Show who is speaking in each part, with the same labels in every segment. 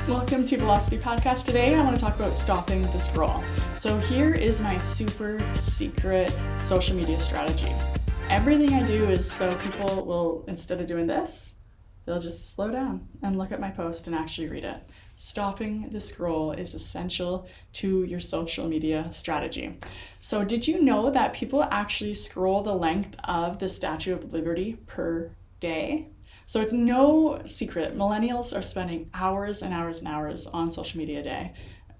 Speaker 1: Welcome to Velocity Podcast. Today I want to talk about stopping the scroll. So here is my super secret social media strategy. Everything I do is so people will, instead of doing this, they'll just slow down and look at my post and actually read it. Stopping the scroll is essential to your social media strategy. So did you know that people actually scroll the length of the Statue of Liberty per day? So it's no secret, millennials are spending hours and hours and hours on social media a day.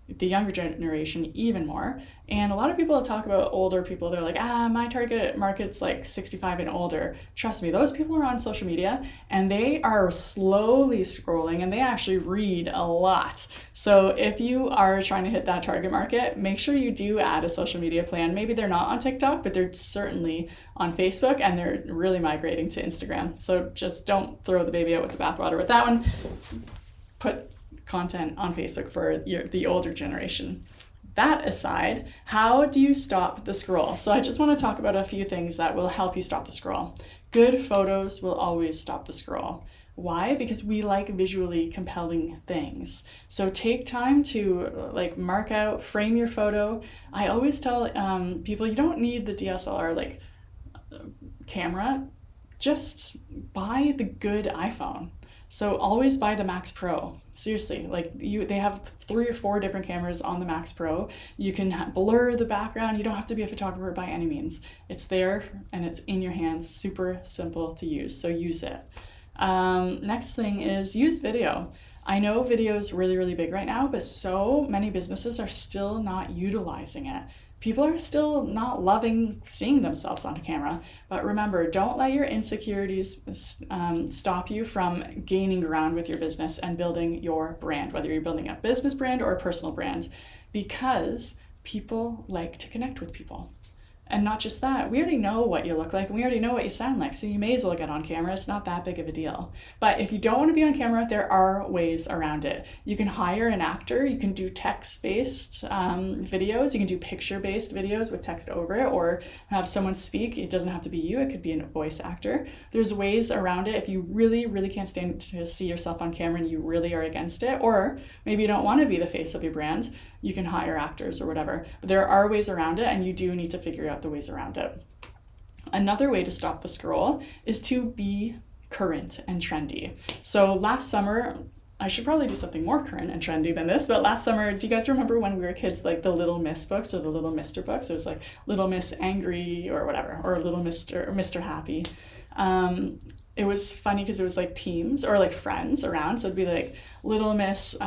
Speaker 1: The younger generation even more. And a lot of people talk about older people. They're like, my target market's like 65 and older. Trust me, those people are on social media and they are slowly scrolling and they actually read a lot. So if you are trying to hit that target market, make sure you do add a social media plan. Maybe they're not on TikTok, but they're certainly on Facebook and they're really migrating to Instagram. So just don't throw the baby out with the bathwater with that one. Put content on Facebook for the older generation. That aside, how do you stop the scroll? So I just want to talk about a few things that will help you stop the scroll. Good photos will always stop the scroll. Why? Because we like visually compelling things. So take time to mark out, frame your photo. I always tell people you don't need the DSLR camera. Just buy the good iPhone. So always buy the Max Pro. Seriously, they have 3 or 4 different cameras on the Max Pro. You can blur the background. You don't have to be a photographer by any means. It's there and it's in your hands. Super simple to use. So use it. Next thing is use video. I know video is really, really big right now, but so many businesses are still not utilizing it. People are still not loving seeing themselves on camera. But remember, don't let your insecurities stop you from gaining ground with your business and building your brand, whether you're building a business brand or a personal brand, because people like to connect with people. And not just that, we already know what you look like and we already know what you sound like, so you may as well get on camera. It's not that big of a deal. But if you don't want to be on camera, there are ways around it. You can hire an actor, you can do text-based videos, you can do picture-based videos with text over it, or have someone speak. It doesn't have to be you, it could be a voice actor. There's ways around it if you really, really can't stand to see yourself on camera and you really are against it, or maybe you don't want to be the face of your brand, you can hire actors or whatever. But there are ways around it and you do need to figure out the ways around it. Another way to stop the scroll is to be current and trendy. So last summer, I should probably do something more current and trendy than this, but last summer, do you guys remember when we were kids, the Little Miss books or the Little Mister books? It was Little Miss Angry or whatever, or Little Mister or Mr. Happy. It was funny because it was teams or friends around. So it'd be Little Miss,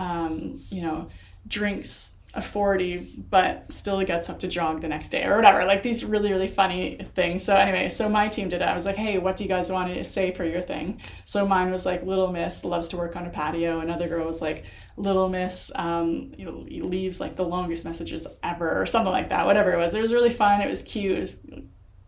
Speaker 1: drinks a 40 but still gets up to jog the next day or whatever, these really, really funny things. So anyway, so my team did it. I was like, hey, what do you guys want to say for your thing? So mine was Little Miss loves to work on a patio. Another girl was Little Miss leaves the longest messages ever or something like that, whatever it was. It was really fun. It was cute. It was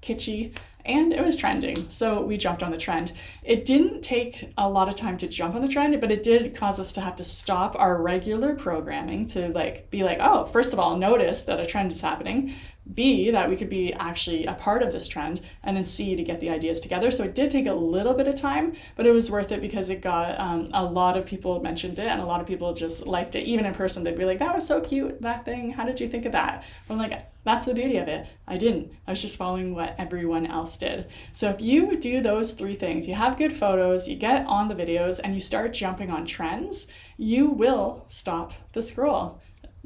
Speaker 1: kitschy. And it was trending, so we jumped on the trend. It didn't take a lot of time to jump on the trend, but it did cause us to have to stop our regular programming to be oh, first of all, notice that a trend is happening, B, that we could be actually a part of this trend, and then C, to get the ideas together. So it did take a little bit of time, but it was worth it because it got a lot of people mentioned it and a lot of people just liked it. Even in person, they'd be like, that was so cute, that thing. How did you think of that? I'm like, that's the beauty of it. I didn't. I was just following what everyone else did. So if you do those 3 things, you have good photos, you get on the videos, and you start jumping on trends, you will stop the scroll.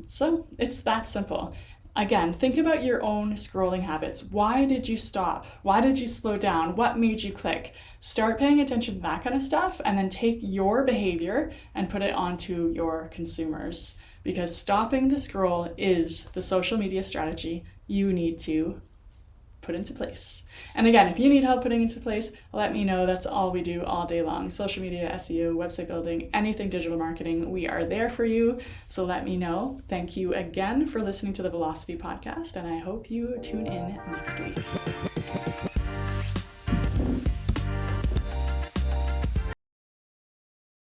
Speaker 1: So it's that simple. Again, think about your own scrolling habits. Why did you stop? Why did you slow down? What made you click? Start paying attention to that kind of stuff and then take your behavior and put it onto your consumers. Because stopping the scroll is the social media strategy you need to put into place. And again, if you need help putting into place, let me know. That's all we do all day long. Social media, SEO, website building, anything digital marketing, we are there for you. So let me know. Thank you again for listening to the Velocity Podcast, and I hope you tune in next week.